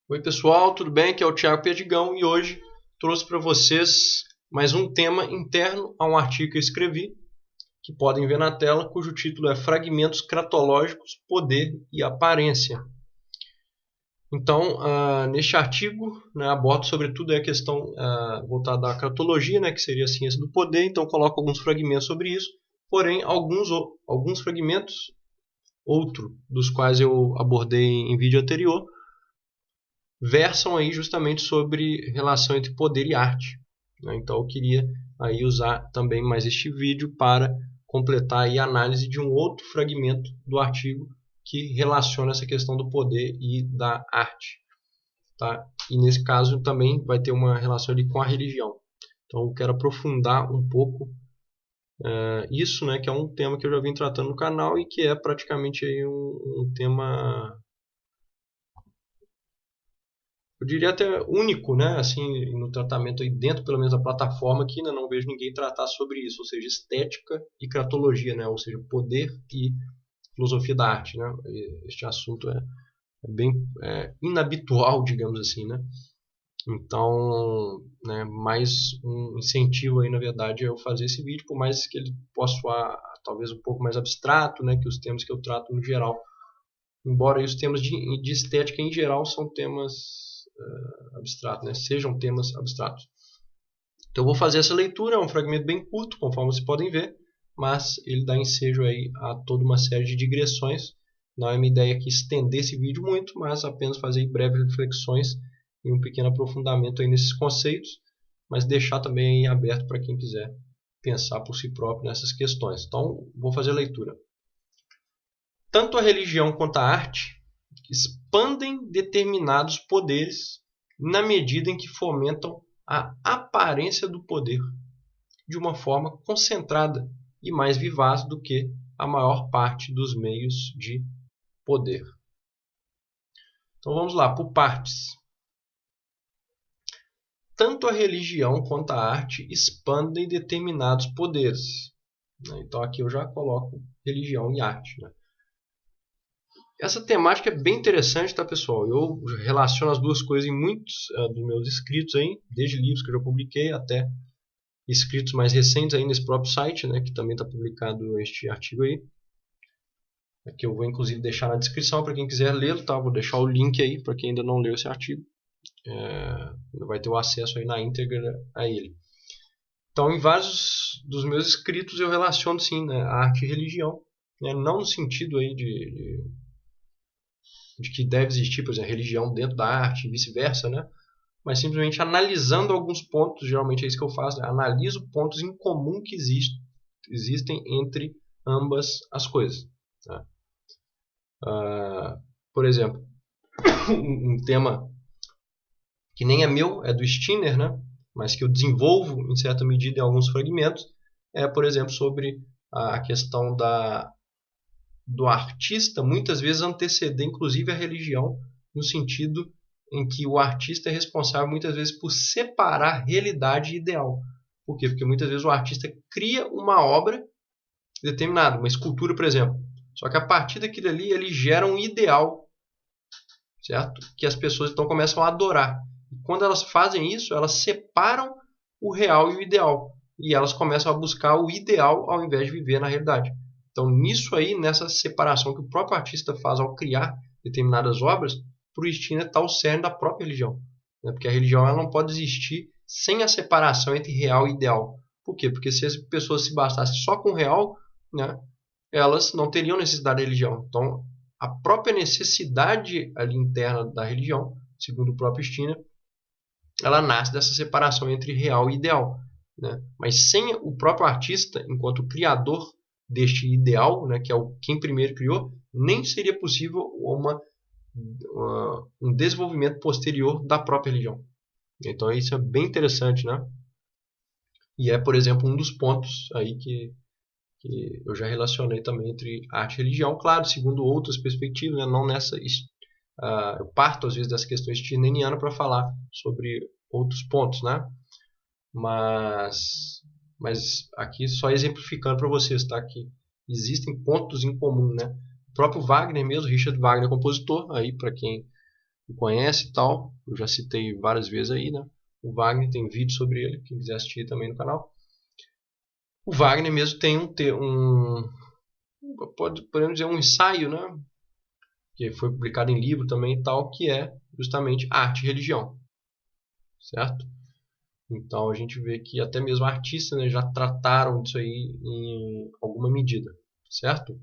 Oi pessoal, tudo bem? Aqui é o Thiago Perdigão e hoje trouxe para vocês mais um tema interno a um artigo que eu escrevi, que podem ver na tela, cujo título é Fragmentos Cratológicos, Poder e Aparência. Então, neste artigo, abordo sobretudo a questão voltada à cratologia, que seria a ciência do poder, então coloco alguns fragmentos sobre isso, porém alguns fragmentos, outro dos quais eu abordei em vídeo anterior, versam aí justamente sobre relação entre poder e arte. Então eu queria aí usar também mais este vídeo para completar aí a análise de um outro fragmento do artigo que relaciona essa questão do poder e da arte. Tá? E nesse caso também vai ter uma relação ali com a religião. Então eu quero aprofundar um pouco isso, que é um tema que eu já vim tratando no canal e que é praticamente aí um tema, eu diria até único, assim, no tratamento aí dentro, pelo menos, da plataforma, que ainda não vejo ninguém tratar sobre isso, ou seja, estética e cratologia, ou seja, poder e filosofia da arte, Este assunto é bem inabitual, digamos assim, Então, mais um incentivo aí, na verdade, é eu fazer esse vídeo, por mais que ele possa soar talvez um pouco mais abstrato, que os temas que eu trato no geral. Embora aí os temas de estética em geral são temas abstratos, sejam temas abstratos. Então eu vou fazer essa leitura, é um fragmento bem curto, conforme vocês podem ver, mas ele dá ensejo aí a toda uma série de digressões. Não é minha ideia aqui estender esse vídeo muito, mas apenas fazer breves reflexões e um pequeno aprofundamento aí nesses conceitos, mas deixar também aí aberto para quem quiser pensar por si próprio nessas questões. Então, vou fazer a leitura. Tanto a religião quanto a arte expandem determinados poderes na medida em que fomentam a aparência do poder de uma forma concentrada e mais vivaz do que a maior parte dos meios de poder. Então vamos lá, por partes. Tanto a religião quanto a arte expandem determinados poderes. Então aqui eu já coloco religião e arte. Essa temática é bem interessante, tá, pessoal? Eu relaciono as duas coisas em muitos dos meus escritos aí, desde livros que eu já publiquei até escritos mais recentes aí nesse próprio site, que também está publicado este artigo aí. Que eu vou inclusive deixar na descrição para quem quiser lê-lo, tá? Vou deixar o link aí para quem ainda não leu esse artigo. Vai ter o acesso aí na íntegra a ele. Então, em vários dos meus escritos eu relaciono sim, arte e religião, não no sentido aí de que deve existir, por exemplo, religião dentro da arte e vice-versa, mas simplesmente analisando alguns pontos, geralmente é isso que eu faço, analiso pontos em comum que existem entre ambas as coisas. Por exemplo, um tema que nem é meu, é do Skinner, mas que eu desenvolvo em certa medida em alguns fragmentos, é, por exemplo, sobre a questão do artista muitas vezes anteceder inclusive a religião, no sentido em que o artista é responsável muitas vezes por separar realidade e ideal. Por quê? Porque muitas vezes o artista cria uma obra determinada, uma escultura, por exemplo, só que a partir daquilo ali ele gera um ideal, certo? Que as pessoas então começam a adorar. E quando elas fazem isso, elas separam o real e o ideal, e elas começam a buscar o ideal ao invés de viver na realidade. Então, nisso aí, nessa separação que o próprio artista faz ao criar determinadas obras, para o Skinner está o cerne da própria religião. Porque a religião ela não pode existir sem a separação entre real e ideal. Por quê? Porque se as pessoas se bastassem só com o real, elas não teriam necessidade da religião. Então, a própria necessidade ali interna da religião, segundo o próprio Skinner, ela nasce dessa separação entre real e ideal. Mas sem o próprio artista, enquanto criador deste ideal, que é o quem primeiro criou, nem seria possível um desenvolvimento posterior da própria religião. Então isso é bem interessante, E é, por exemplo, um dos pontos aí que eu já relacionei também entre arte e religião, claro, segundo outras perspectivas, não nessa. Eu parto às vezes dessa questão stirneriana para falar sobre outros pontos, Mas aqui só exemplificando para vocês, que existem pontos em comum, O próprio Wagner mesmo, Richard Wagner, compositor, aí para quem conhece e tal. Eu já citei várias vezes aí, né? O Wagner tem vídeo sobre ele, quem quiser assistir também no canal. O Wagner mesmo tem podemos dizer, um ensaio, né? Que foi publicado em livro também e tal, que é justamente arte e religião, certo? Então a gente vê que até mesmo artistas, né, já trataram disso aí em alguma medida, certo?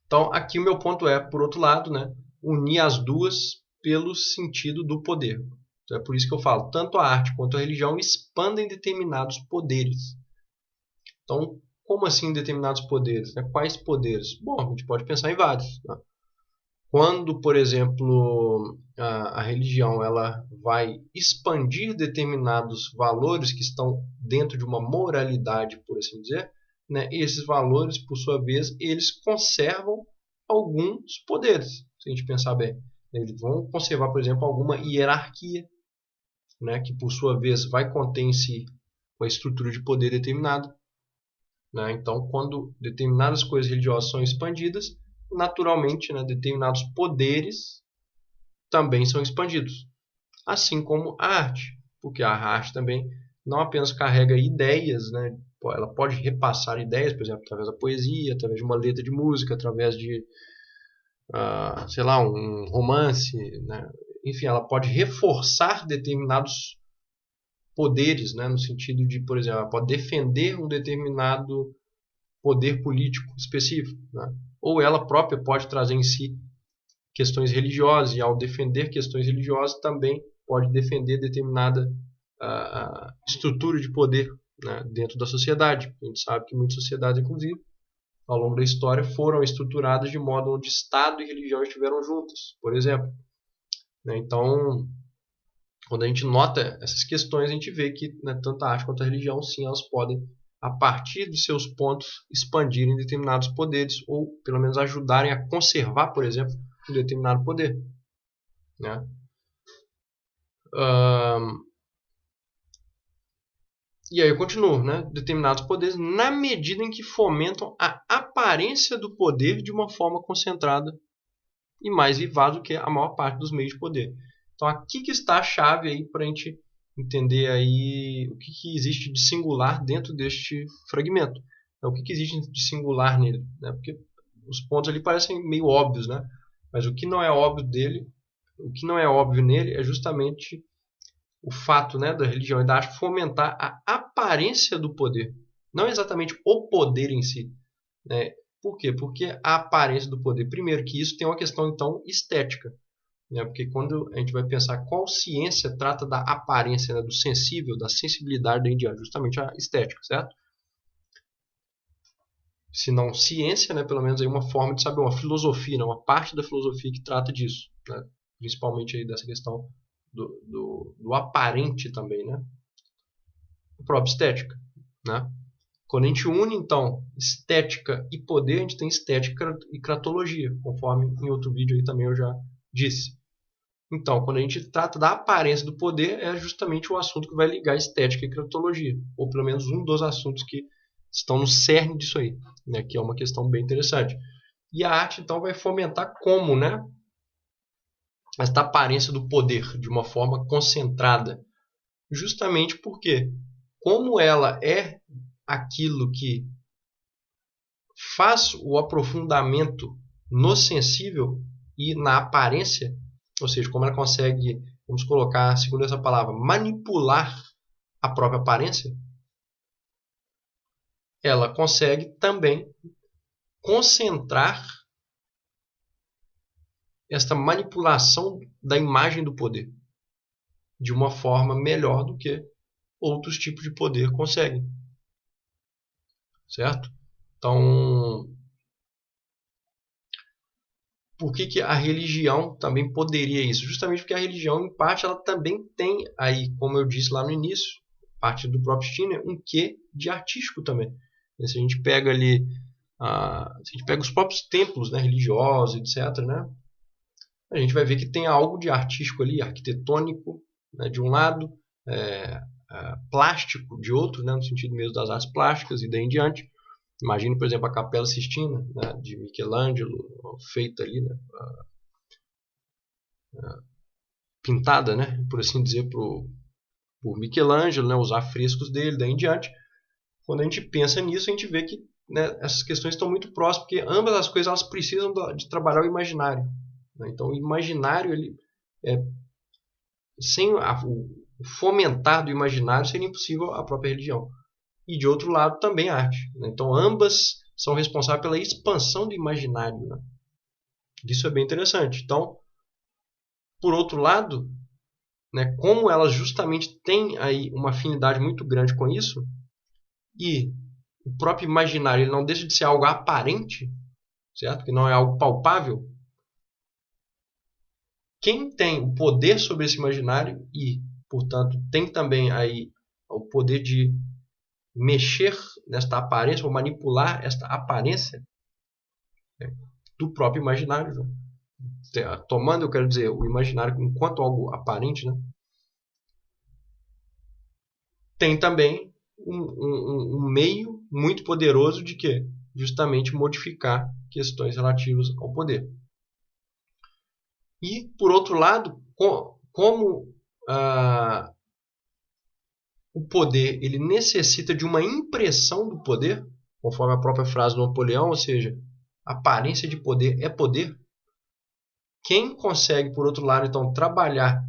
Então aqui o meu ponto é, por outro lado, né, unir as duas pelo sentido do poder. Então é por isso que eu falo, tanto a arte quanto a religião expandem determinados poderes. Então, como assim determinados poderes? Né? Quais poderes? Bom, a gente pode pensar em vários. Né? Quando, por exemplo, a religião ela vai expandir determinados valores que estão dentro de uma moralidade, por assim dizer, né? Esses valores, por sua vez, eles conservam alguns poderes, se a gente pensar bem. Eles vão conservar, por exemplo, alguma hierarquia, né? Que, por sua vez, vai conter em si uma estrutura de poder determinada. Né? Então, quando determinadas coisas religiosas são expandidas, naturalmente, né, determinados poderes também são expandidos. Assim como a arte, porque a arte também não apenas carrega ideias, né, ela pode repassar ideias, por exemplo, através da poesia, através de uma letra de música, através de, sei lá, um romance, né? Enfim, ela pode reforçar determinados poderes, né, no sentido de, por exemplo, ela pode defender um determinado poder político específico, né? Ou ela própria pode trazer em si questões religiosas, e ao defender questões religiosas também pode defender determinada estrutura de poder, né, dentro da sociedade. A gente sabe que muitas sociedades, inclusive, ao longo da história, foram estruturadas de modo onde Estado e religião estiveram juntas, por exemplo. Né? Então, quando a gente nota essas questões, a gente vê que, né, tanto a arte quanto a religião, sim, elas podem, a partir de seus pontos, expandirem determinados poderes, ou pelo menos ajudarem a conservar, por exemplo, um determinado poder. Né? E aí eu continuo, né? Determinados poderes, na medida em que fomentam a aparência do poder de uma forma concentrada e mais vivaz do que a maior parte dos meios de poder. Então aqui que está a chave aí para a gente entender aí o que existe de singular dentro deste fragmento. O que existe de singular nele, né? Porque os pontos ali parecem meio óbvios, né? Mas o que não é óbvio dele, o que não é óbvio nele é justamente o fato, né, da religião e da arte fomentar a aparência do poder, não exatamente o poder em si. Né? Por quê? Porque a aparência do poder, primeiro que isso tem uma questão então estética. Né? Porque quando a gente vai pensar qual ciência trata da aparência, né, do sensível, da sensibilidade da indiana, justamente a estética, certo? Se não ciência, né, pelo menos aí uma forma de saber, uma filosofia, né, uma parte da filosofia que trata disso, né? Principalmente aí dessa questão do aparente também, né? A própria estética, né? Quando a gente une, então, estética e poder, a gente tem estética e cratologia, conforme em outro vídeo aí também eu já disse. Então, quando a gente trata da aparência do poder, é justamente o assunto que vai ligar estética e cratologia, ou pelo menos um dos assuntos que estão no cerne disso aí, né? Que é uma questão bem interessante. E a arte, então, vai fomentar como, né? Esta aparência do poder de uma forma concentrada. Justamente porque, como ela é aquilo que faz o aprofundamento no sensível e na aparência, ou seja, como ela consegue, vamos colocar, segundo essa palavra, manipular a própria aparência, ela consegue também concentrar esta manipulação da imagem do poder de uma forma melhor do que outros tipos de poder conseguem. Certo? Então, por que a religião também poderia isso? Justamente porque a religião, em parte, ela também tem aí, como eu disse lá no início, parte do próprio Stirner, um quê de artístico também. Se a gente pega ali, se a gente pega os próprios templos, né, religiosos, etc., né, a gente vai ver que tem algo de artístico ali, arquitetônico, né, de um lado, plástico de outro, né, no sentido mesmo das artes plásticas e daí em diante. Imagine, por exemplo, a Capela Sistina, né, de Michelangelo, feita ali, né, pintada, né, por assim dizer, por Michelangelo, né, os afrescos dele, daí em diante. Quando a gente pensa nisso, a gente vê que, né, essas questões estão muito próximas, porque ambas as coisas elas precisam de trabalhar o imaginário. Né? Então, o imaginário, sem o fomentar do imaginário, seria impossível a própria religião. E, de outro lado, também a arte. Né? Então, ambas são responsáveis pela expansão do imaginário. Né? Isso é bem interessante. Então, por outro lado, né, como elas justamente têm aí uma afinidade muito grande com isso, e o próprio imaginário ele não deixa de ser algo aparente, certo? Que não é algo palpável. Quem tem o poder sobre esse imaginário e, portanto, tem também aí o poder de mexer nesta aparência ou manipular esta aparência, né, do próprio imaginário. Né? Tomando, eu quero dizer, o imaginário enquanto algo aparente, né? Tem também um meio muito poderoso de que justamente modificar questões relativas ao poder. E, por outro lado, como o poder ele necessita de uma impressão do poder, conforme a própria frase do Napoleão, ou seja, aparência de poder é poder. Quem consegue, por outro lado, então, trabalhar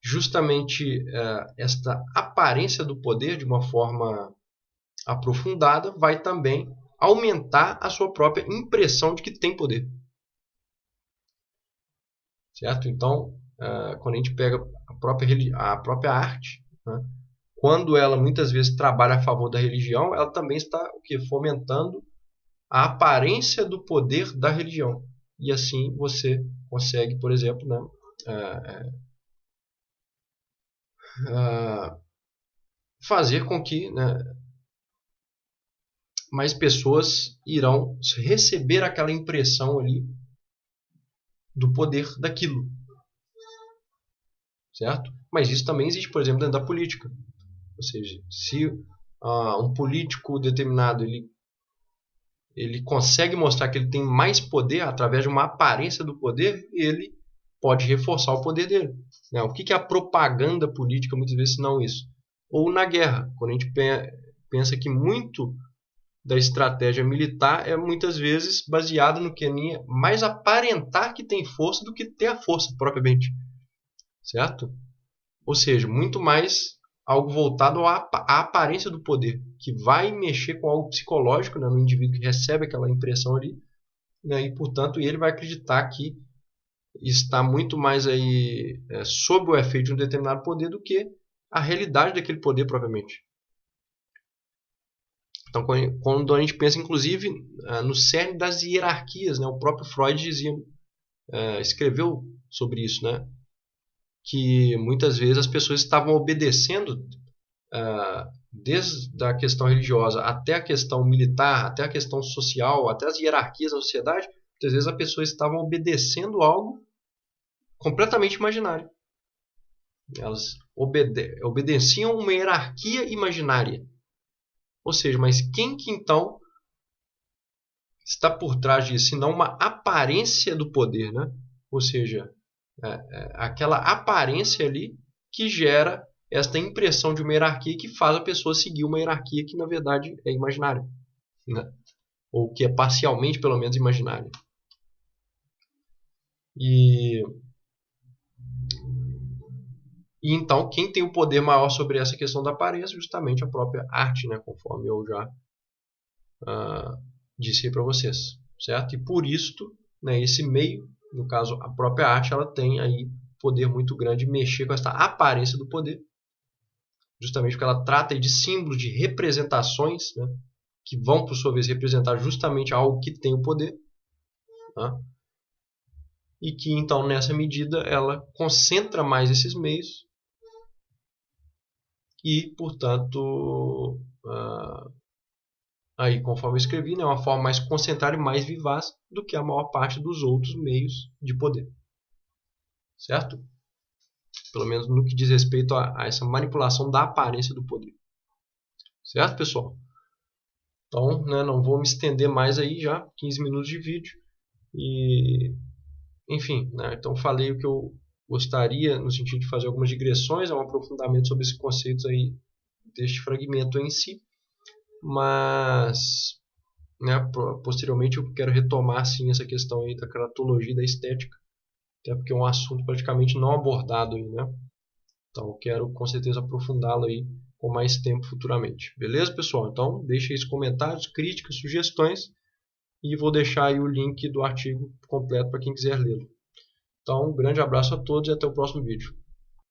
justamente esta aparência do poder de uma forma aprofundada, vai também aumentar a sua própria impressão de que tem poder. Certo? Então, quando a gente pega a própria arte, né, quando ela muitas vezes trabalha a favor da religião, ela também está fomentando a aparência do poder da religião. E assim você consegue, por exemplo, né, fazer com que, né, mais pessoas irão receber aquela impressão ali do poder daquilo. Certo? Mas isso também existe, por exemplo, dentro da política. Ou seja, se um político determinado ele consegue mostrar que ele tem mais poder através de uma aparência do poder, ele pode reforçar o poder dele. Né? O que é a propaganda política, muitas vezes, não isso? Ou na guerra, quando a gente pensa que muito da estratégia militar é muitas vezes baseada no que mais aparentar que tem força do que ter a força propriamente. Certo? Ou seja, muito mais algo voltado à aparência do poder, que vai mexer com algo psicológico, né, no indivíduo que recebe aquela impressão ali, né, e portanto ele vai acreditar que está muito mais aí sob o efeito de um determinado poder do que a realidade daquele poder propriamente. Então, quando a gente pensa, inclusive, no cerne das hierarquias, né, o próprio Freud escreveu sobre isso, né, que muitas vezes as pessoas estavam obedecendo, desde a questão religiosa até a questão militar, até a questão social, até as hierarquias da sociedade, muitas vezes as pessoas estavam obedecendo algo completamente imaginário. Elas obedeciam uma hierarquia imaginária. Ou seja, mas quem que então está por trás disso, se não uma aparência do poder, né? Ou seja, aquela aparência ali que gera esta impressão de uma hierarquia que faz a pessoa seguir uma hierarquia que na verdade é imaginária, né? Ou que é parcialmente pelo menos imaginária. E então quem tem o poder maior sobre essa questão da aparência é justamente a própria arte, né? Conforme eu já disse para vocês, certo? E por isto, né, esse meio, no caso a própria arte, ela tem aí poder muito grande de mexer com essa aparência do poder, justamente porque ela trata de símbolos, de representações, né, que vão, por sua vez, representar justamente algo que tem o poder, tá? E que, então, nessa medida, ela concentra mais esses meios e, portanto, aí, conforme eu escrevi, é uma forma mais concentrada e mais vivaz do que a maior parte dos outros meios de poder. Certo? Pelo menos no que diz respeito a essa manipulação da aparência do poder. Certo, pessoal? Então, né, não vou me estender mais aí já, 15 minutos de vídeo. E, enfim, né, então falei o que eu gostaria no sentido de fazer algumas digressões, um aprofundamento sobre esses conceitos aí deste fragmento em si, mas né, posteriormente eu quero retomar sim essa questão aí da cratologia e da estética, até porque é um assunto praticamente não abordado aí, né? Então eu quero com certeza aprofundá-lo aí com mais tempo futuramente. Beleza, pessoal? Então deixe aí os comentários, críticas, sugestões e vou deixar aí o link do artigo completo para quem quiser lê-lo. Então um grande abraço a todos e até o próximo vídeo.